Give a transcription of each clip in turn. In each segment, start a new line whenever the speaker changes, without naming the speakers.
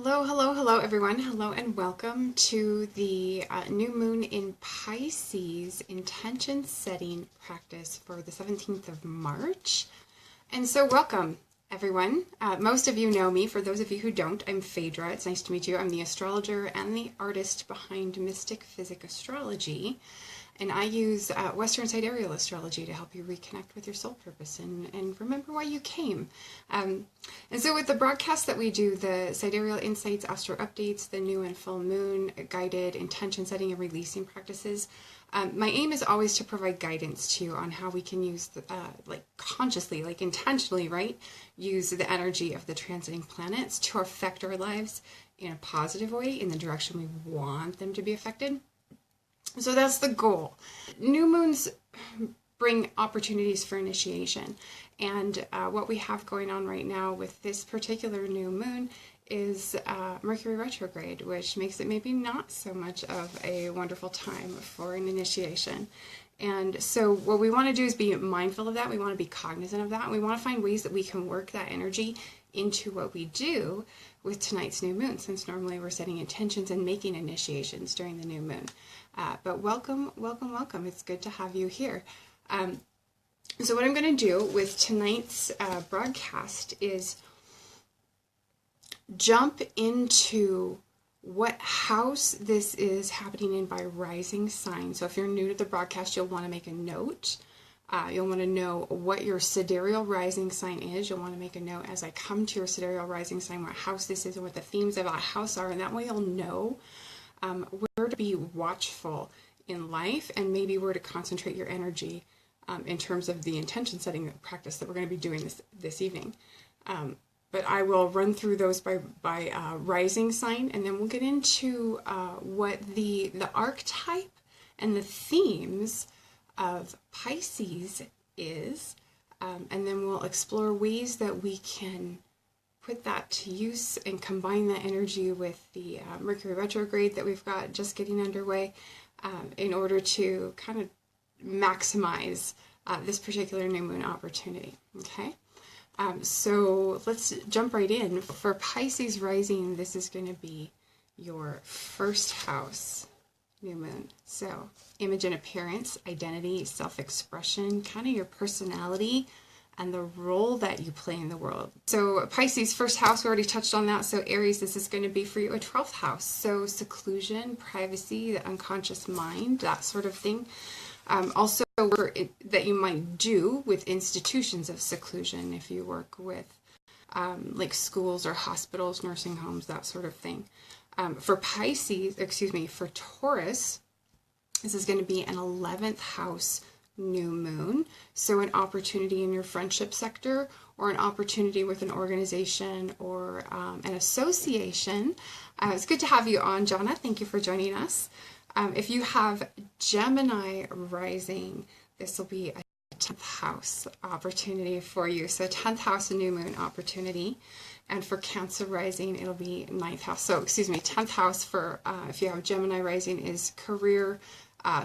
Hello, hello, hello, everyone. Hello, and welcome to the new moon in Pisces intention setting practice for the 17th of March. And so, welcome, everyone. Most of you know me. For those of you who don't, I'm Phaedra. It's nice to meet you. I'm the astrologer and the artist behind Mystic Physic Astrology. And I use Western Sidereal Astrology to help you reconnect with your soul purpose and remember why you came. And so with the broadcast that we do, the Sidereal Insights, Astro Updates, the new and full moon, guided intention setting and releasing practices, my aim is always to provide guidance to you on how we can use, consciously, intentionally, right? Use the energy of the transiting planets to affect our lives in a positive way, in the direction we want them to be affected. So that's the goal. New moons bring opportunities for initiation. And what we have going on right now with this particular new moon is Mercury Retrograde, which makes it maybe not so much of a wonderful time for an initiation. And so what we want to do is be mindful of that. We want to be cognizant of that. We want to find ways that we can work that energy into what we do with tonight's new moon, since normally we're setting intentions and making initiations during the new moon. But welcome, welcome, welcome. It's good to have you here. So what I'm going to do with tonight's broadcast is jump into what house this is happening in by rising sign. So if you're new to the broadcast, you'll want to make a note. You'll want to know what your sidereal rising sign is. You'll want to make a note as I come to your sidereal rising sign, what house this is and what the themes of that house are. And that way you'll know where to be watchful in life and maybe where to concentrate your energy in terms of the intention setting practice that we're going to be doing this evening. But I will run through those by rising sign, and then we'll get into what the archetype and the themes of Pisces is, and then we'll explore ways that we can put that to use and combine that energy with the Mercury retrograde that we've got just getting underway in order to kind of maximize this particular new moon opportunity. Okay, so let's jump right in. For Pisces rising, this is going to be your first house new moon. So image and appearance, identity, self-expression, kind of your personality, and the role that you play in the world. So Pisces, first house, we already touched on that. So Aries, this is going to be for you a 12th house. So seclusion, privacy, the unconscious mind, that sort of thing. Also that you might do with institutions of seclusion if you work with like schools or hospitals, nursing homes, that sort of thing. For Taurus, this is going to be an 11th house new moon. So an opportunity in your friendship sector or an opportunity with an organization or an association. It's good to have you on, Jonna. Thank you for joining us. If you have Gemini rising, this will be a 10th house opportunity for you. So 10th house new moon opportunity. And for Cancer rising, it'll be 9th house. So, 10th house for if you have Gemini rising is career,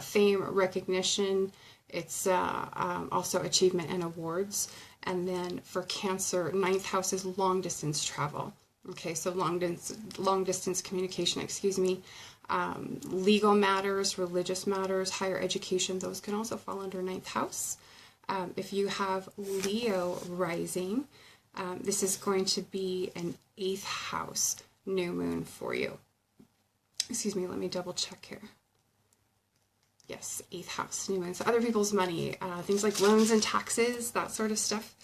fame, recognition. It's also achievement and awards. And then for Cancer, 9th house is long distance travel. Okay, so long distance communication, legal matters, religious matters, higher education, those can also fall under 9th house. If you have Leo rising, this is going to be an 8th house new moon for you. Let me double check here. Yes, 8th house new moon. So other people's money, things like loans and taxes, that sort of stuff.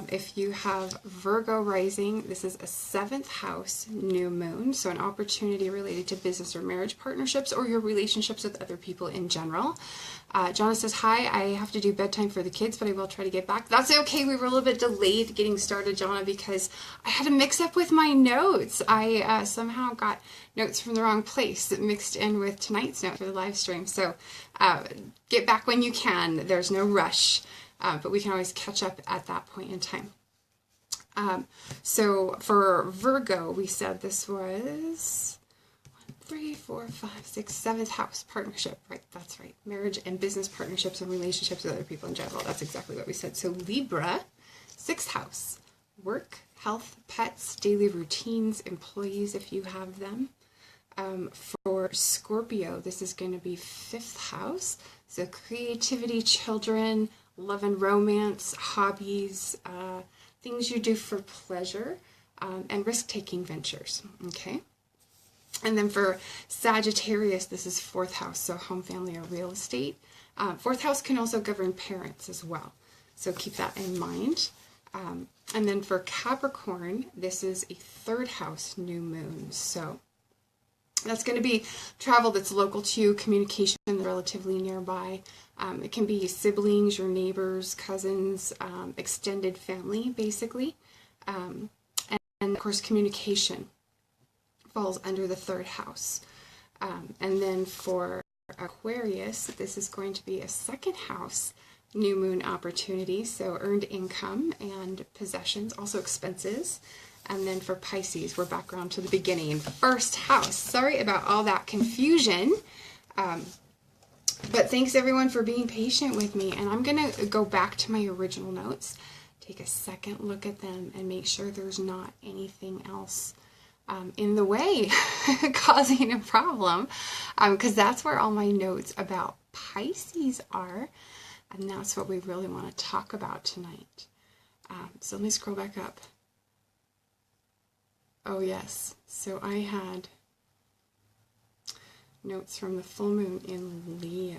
If you have Virgo rising, this is a 7th house new moon. So an opportunity related to business or marriage partnerships or your relationships with other people in general. Jonna says, hi, I have to do bedtime for the kids, but I will try to get back. That's okay. We were a little bit delayed getting started, Jonna, because I had a mix up with my notes. I somehow got notes from the wrong place that mixed in with tonight's note for the live stream. So get back when you can. There's no rush. But we can always catch up at that point in time. So for Virgo, we said this was 3, 4, 5, 6, 7th house partnership, right? That's right. Marriage and business partnerships and relationships with other people in general. That's exactly what we said. So Libra, 6th house, work, health, pets, daily routines, employees if you have them. For Scorpio, this is going to be 5th house. So creativity, children, love and romance, hobbies, things you do for pleasure, and risk-taking ventures. Okay. And then for Sagittarius, this is 4th house, so home, family, or real estate. 4th house can also govern parents as well. So keep that in mind. And then for Capricorn, this is a 3rd house new moon. So that's going to be travel that's local to you, communication relatively nearby. It can be siblings, your neighbors, cousins, extended family, basically. And of course, communication falls under the 3rd house. And then for Aquarius, this is going to be a 2nd house new moon opportunity. So earned income and possessions, also expenses. And then for Pisces, we're back around to the beginning. 1st house. Sorry about all that confusion. But thanks everyone for being patient with me. And I'm going to go back to my original notes, take a second look at them, and make sure there's not anything else in the way causing a problem. Because that's where all my notes about Pisces are. And that's what we really want to talk about tonight. So let me scroll back up. Oh yes, so I had notes from the full moon in Leo.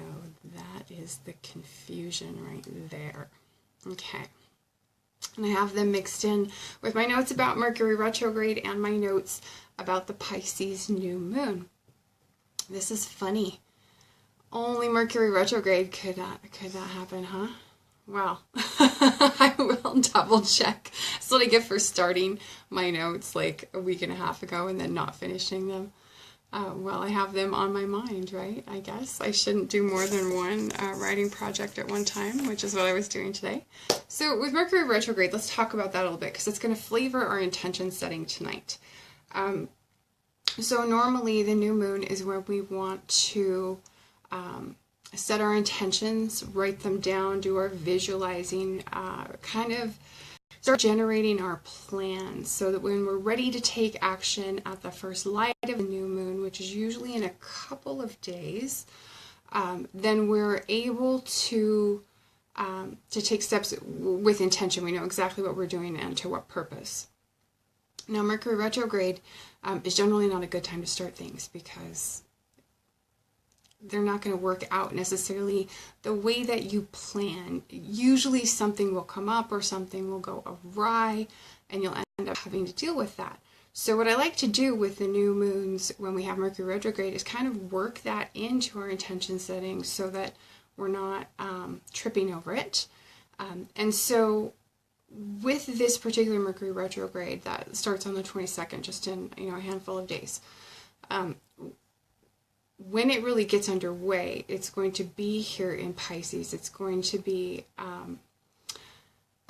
That is the confusion right there. Okay. And I have them mixed in with my notes about Mercury retrograde and my notes about the Pisces new moon. This is funny. Only Mercury retrograde could that happen, huh? Well, I will double check. That's what I get for starting my notes like a week and a half ago and then not finishing them. Well, I have them on my mind, right? I guess I shouldn't do more than one writing project at one time, which is what I was doing today. So with Mercury retrograde, let's talk about that a little bit because it's going to flavor our intention setting tonight. So normally the new moon is where we want to set our intentions, write them down, do our visualizing, kind of start generating our plans so that when we're ready to take action at the first light of the new moon, which is usually in a couple of days, then we're able to take steps with intention. We know exactly what we're doing and to what purpose. Now, Mercury retrograde is generally not a good time to start things because they're not going to work out necessarily the way that you plan. Usually something will come up or something will go awry and you'll end up having to deal with that. So what I like to do with the new moons when we have Mercury retrograde is kind of work that into our intention setting so that we're not tripping over it. And so with this particular Mercury retrograde that starts on the 22nd, just in a handful of days, when it really gets underway, it's going to be here in Pisces. It's going to be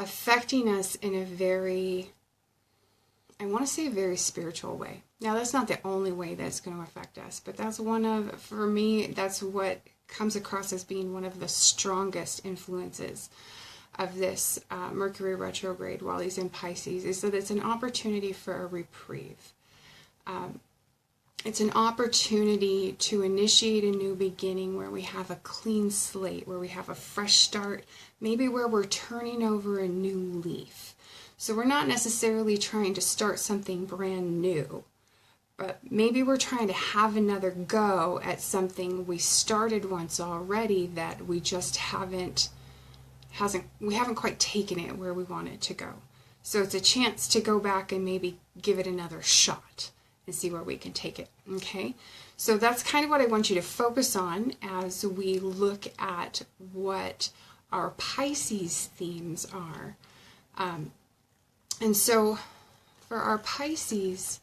affecting us in a very, I want to say a very spiritual way. Now, that's not the only way that's going to affect us, but that's for me, that's what comes across as being one of the strongest influences of this Mercury retrograde while he's in Pisces, is that it's an opportunity for a reprieve. It's an opportunity to initiate a new beginning where we have a clean slate, where we have a fresh start, maybe where we're turning over a new leaf. So we're not necessarily trying to start something brand new, but maybe we're trying to have another go at something we started once already that we just haven't quite taken it where we want it to go. So it's a chance to go back and maybe give it another shot and see where we can take it, okay? So that's kind of what I want you to focus on as we look at what our Pisces themes are. And so for our Pisces,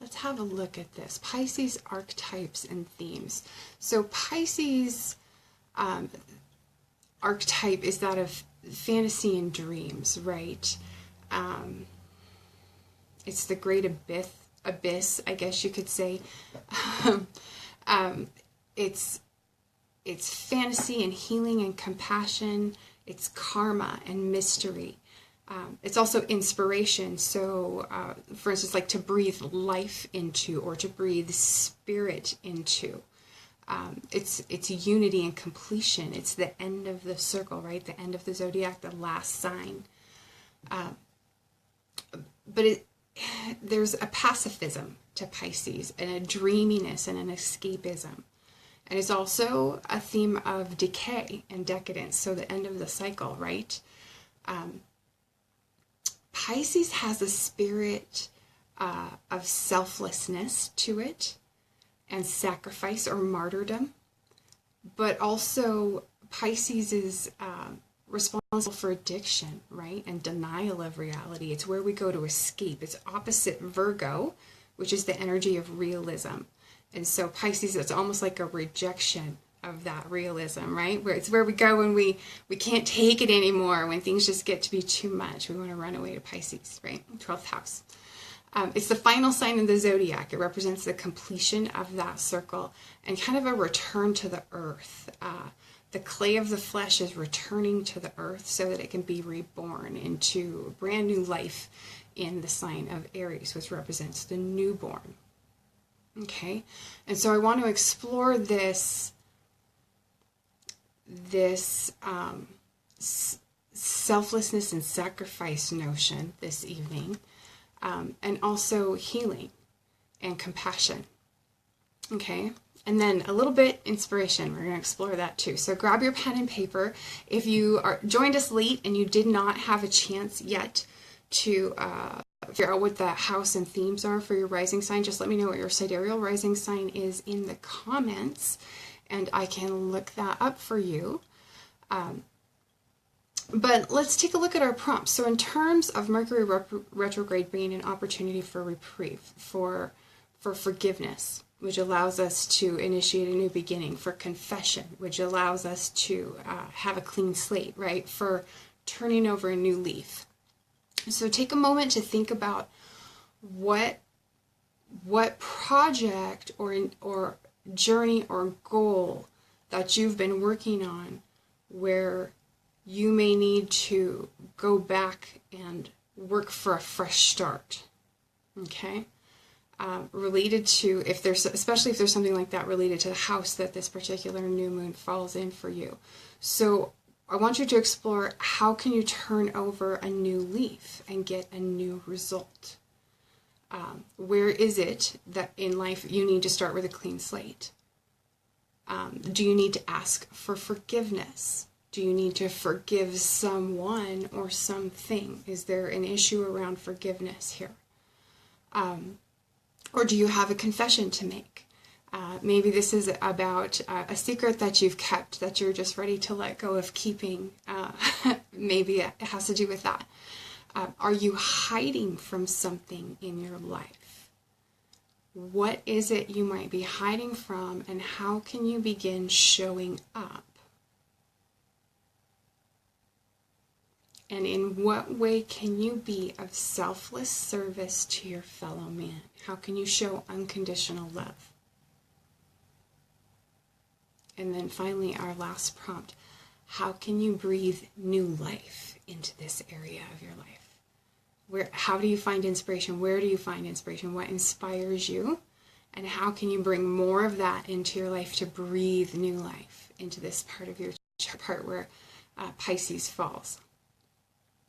let's have a look at this. Pisces archetypes and themes. So Pisces archetype is that of fantasy and dreams, right? It's the great abyss, I guess you could say. It's fantasy and healing and compassion. It's karma and mystery. It's also inspiration. So, for instance, like to breathe life into, or to breathe spirit into. It's unity and completion. It's the end of the circle, right? The end of the zodiac, the last sign. But there's a pacifism to Pisces, and a dreaminess and an escapism. And it's also a theme of decay and decadence, so the end of the cycle, right? Pisces has a spirit of selflessness to it, and sacrifice or martyrdom, but also Pisces is responsible for addiction, right? And denial of reality. It's where we go to escape. It's opposite Virgo, which is the energy of realism. And so Pisces, it's almost like a rejection of that realism, right? Where it's where we go when we can't take it anymore, when things just get to be too much. We want to run away to Pisces, right? 12th house. It's the final sign of the zodiac. It represents the completion of that circle and kind of a return to the earth. The clay of the flesh is returning to the earth so that it can be reborn into a brand new life in the sign of Aries, which represents the newborn. Okay, and so I want to explore this selflessness and sacrifice notion this evening, and also healing and compassion. Okay, and then a little bit inspiration. We're going to explore that too. So grab your pen and paper. If you joined us late and you did not have a chance yet to figure out what the house and themes are for your rising sign, just let me know what your sidereal rising sign is in the comments, and I can look that up for you. But let's take a look at our prompts. So in terms of Mercury retrograde being an opportunity for reprieve, for forgiveness, which allows us to initiate a new beginning, for confession, which allows us to have a clean slate, right? For turning over a new leaf. So take a moment to think about what project or journey or goal that you've been working on where you may need to go back and work for a fresh start. Okay? Related to, especially if there's something like that related to the house that this particular new moon falls in for you. So I want you to explore, how can you turn over a new leaf and get a new result? Where is it that in life you need to start with a clean slate? Do you need to ask for forgiveness? Do you need to forgive someone or something? Is there an issue around forgiveness here? Or do you have a confession to make? Maybe this is about a secret that you've kept that you're just ready to let go of keeping. Maybe it has to do with that. Are you hiding from something in your life? What is it you might be hiding from, and how can you begin showing up? And in what way can you be of selfless service to your fellow man? How can you show unconditional love? And then finally, our last prompt, how can you breathe new life into this area of your life? How do you find inspiration? Where do you find inspiration? What inspires you? And how can you bring more of that into your life to breathe new life into this part of your chart where Pisces falls?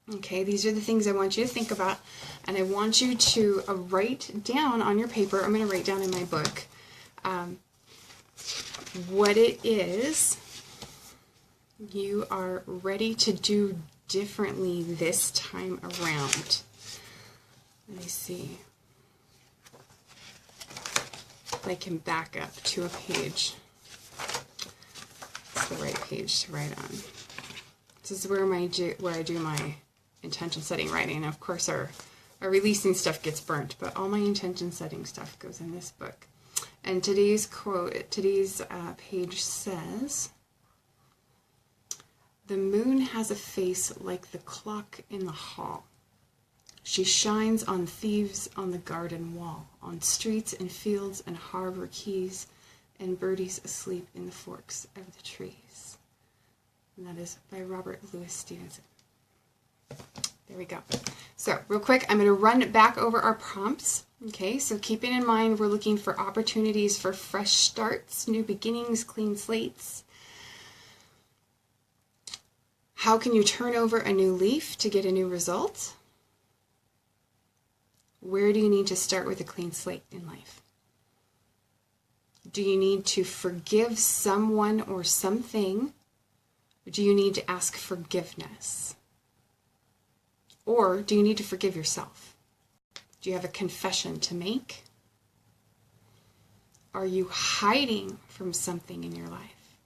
Okay, these are the things I want you to think about, and I want you to write down on your paper. I'm going to write down in my book what it is you are ready to do differently this time around. Let me see if I can back up to a page. It's the right page to write on. This is where I do my intention setting writing. Of course, our releasing stuff gets burnt, but all my intention setting stuff goes in this book. And today's quote, today's page says, "The moon has a face like the clock in the hall. She shines on thieves on the garden wall, on streets and fields and harbor quays, and birdies asleep in the forks of the trees." And that is by Robert Louis Stevenson. There we go. So real quick, I'm going to run back over our prompts. Okay, so keeping in mind we're looking for opportunities for fresh starts, new beginnings, clean slates. How can you turn over a new leaf to get a new result? Where do you need to start with a clean slate in life? Do you need to forgive someone or something? Or do you need to ask forgiveness? Or do you need to forgive yourself? Do you have a confession to make? Are you hiding from something in your life?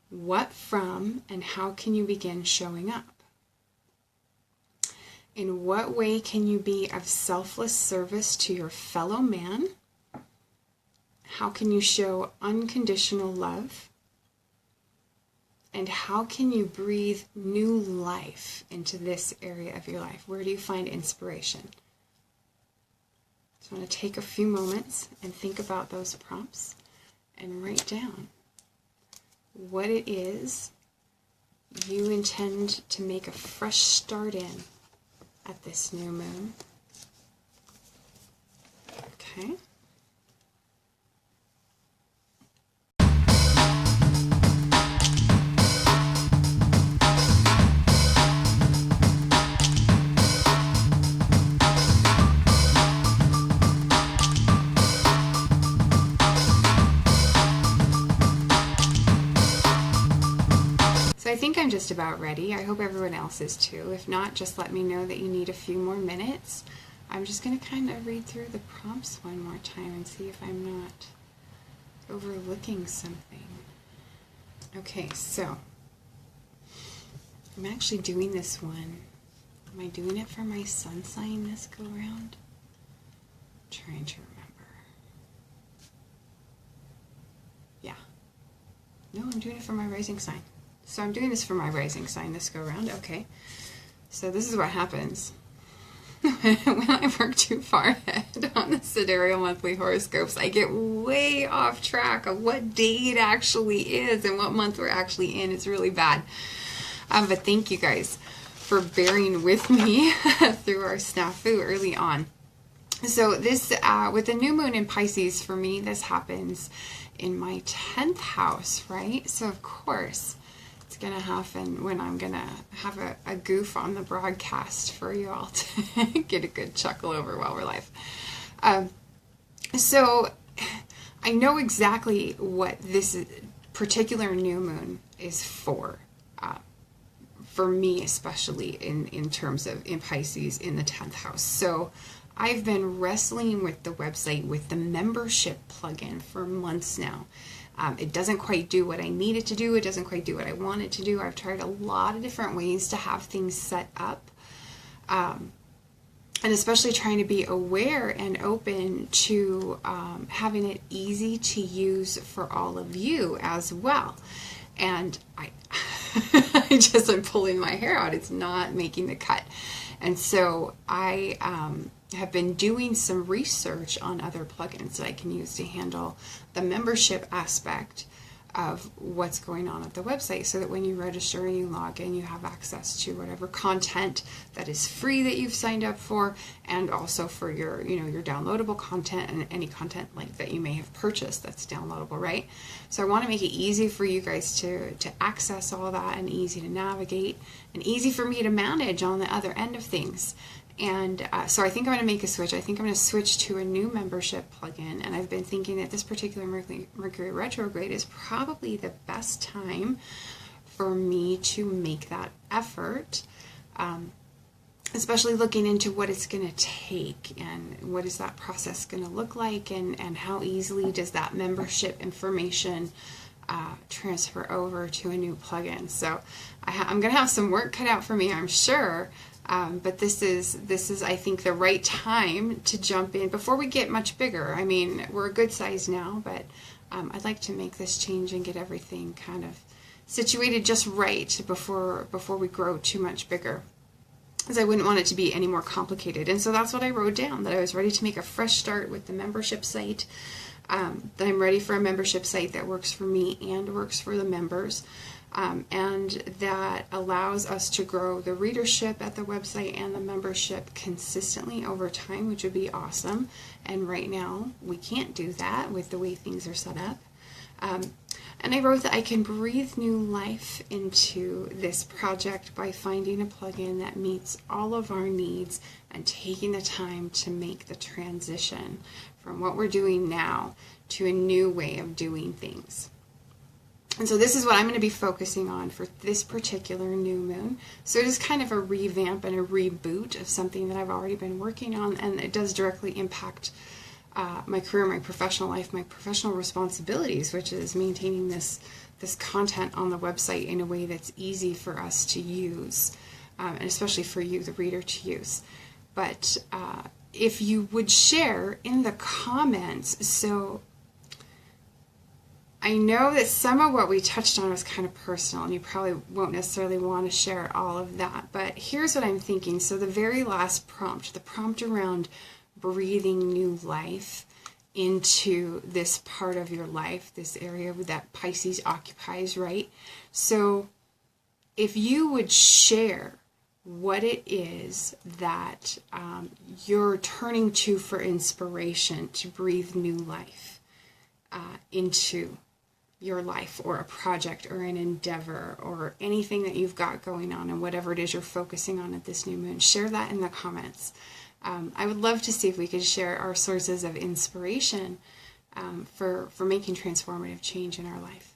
What from, and how can you begin showing up? In what way can you be of selfless service to your fellow man? How can you show unconditional love? And how can you breathe new life into this area of your life? Where do you find inspiration? So I want to take a few moments and think about those prompts and write down what it is you intend to make a fresh start in at this new moon. Okay. I think I'm just about ready. I hope everyone else is too. If not, just let me know that you need a few more minutes. I'm just going to kind of read through the prompts one more time and see if I'm not overlooking something. Okay, so I'm actually doing this one. Am I doing it for my sun sign this go around? Trying to remember. Yeah. No, I'm doing it for my rising sign. So I'm doing this for my rising sign this go around. Okay. So this is what happens when I work too far ahead on the Sidereal monthly horoscopes. I get way off track of what day it actually is and what month we're actually in. It's really bad. But thank you guys for bearing with me through our snafu early on. So this, with the new moon in Pisces, for me, this happens in my 10th house, right? So of course, it's going to happen when I'm going to have a goof on the broadcast for you all to get a good chuckle over while we're live. So I know exactly what this particular new moon is for me, especially in terms of in Pisces in the 10th house. So I've been wrestling with the website with the membership plugin for months now. It doesn't quite do what I need it to do. It doesn't quite do what I want it to do. I've tried a lot of different ways to have things set up. And especially trying to be aware and open to having it easy to use for all of you as well. And I'm pulling my hair out. It's not making the cut. And so I have been doing some research on other plugins that I can use to handle the membership aspect of what's going on at the website, so that when you register and you log in, you have access to whatever content that is free that you've signed up for, and also for your, your downloadable content and any content like that you may have purchased that's downloadable, right? So I want to make it easy for you guys to access all that, and easy to navigate, and easy for me to manage on the other end of things. And so I think I'm going to make a switch. I think I'm going to switch to a new membership plugin. And I've been thinking that this particular Mercury Retrograde is probably the best time for me to make that effort, especially looking into what it's going to take and what is that process going to look like, and how easily does that membership information transfer over to a new plugin. So I'm going to have some work cut out for me, I'm sure. But this is, I think, the right time to jump in before we get much bigger. I mean, we're a good size now, but I'd like to make this change and get everything kind of situated just right before we grow too much bigger, because I wouldn't want it to be any more complicated. And so that's what I wrote down, that I was ready to make a fresh start with the membership site, that I'm ready for a membership site that works for me and works for the members. and that allows us to grow the readership at the website and the membership consistently over time, which would be awesome. And right now, we can't do that with the way things are set up. And I wrote that I can breathe new life into this project by finding a plugin that meets all of our needs and taking the time to make the transition from what we're doing now to a new way of doing things. And so this is what I'm going to be focusing on for this particular new moon. So it is kind of a revamp and a reboot of something that I've already been working on, and it does directly impact my career, my professional life, my professional responsibilities, which is maintaining this content on the website in a way that's easy for us to use, and especially for you, the reader, to use. But if you would share in the comments, so I know that some of what we touched on was kind of personal, and you probably won't necessarily want to share all of that, but here's what I'm thinking. So the very last prompt, the prompt around breathing new life into this part of your life, this area that Pisces occupies, right? So if you would share what it is that you're turning to for inspiration to breathe new life into your life, or a project, or an endeavor, or anything that you've got going on, and whatever it is you're focusing on at this new moon, share that in the comments. I would love to see if we could share our sources of inspiration for making transformative change in our life.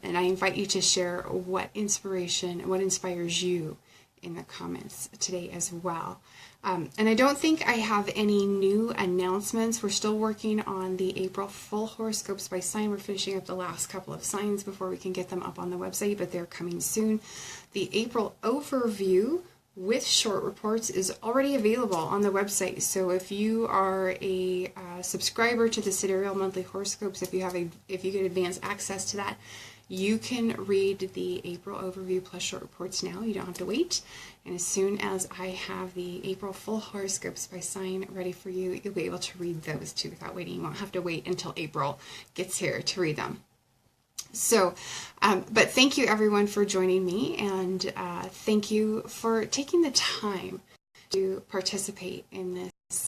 And I invite you to share what inspires you in the comments today as well. And I don't think I have any new announcements. We're still working on the April full horoscopes by sign. We're finishing up the last couple of signs before we can get them up on the website, but they're coming soon. The April overview with short reports is already available on the website. So if you are a subscriber to the Sidereal monthly horoscopes, if you get advanced access to that, you can read the April overview plus short reports now. You don't have to wait. And as soon as I have the April full horoscopes by sign ready for you, you'll be able to read those too without waiting. You won't have to wait until April gets here to read them. So, but thank you everyone for joining me, and thank you for taking the time to participate in this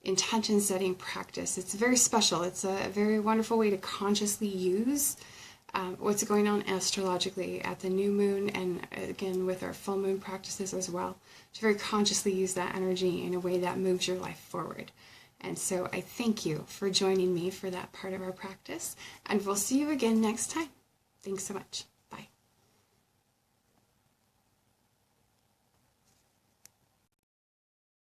intention setting practice. It's very special. It's a very wonderful way to consciously use what's going on astrologically at the new moon, and again with our full moon practices as well, to very consciously use that energy in a way that moves your life forward. And so I thank you for joining me for that part of our practice, and we'll see you again next time. Thanks so much.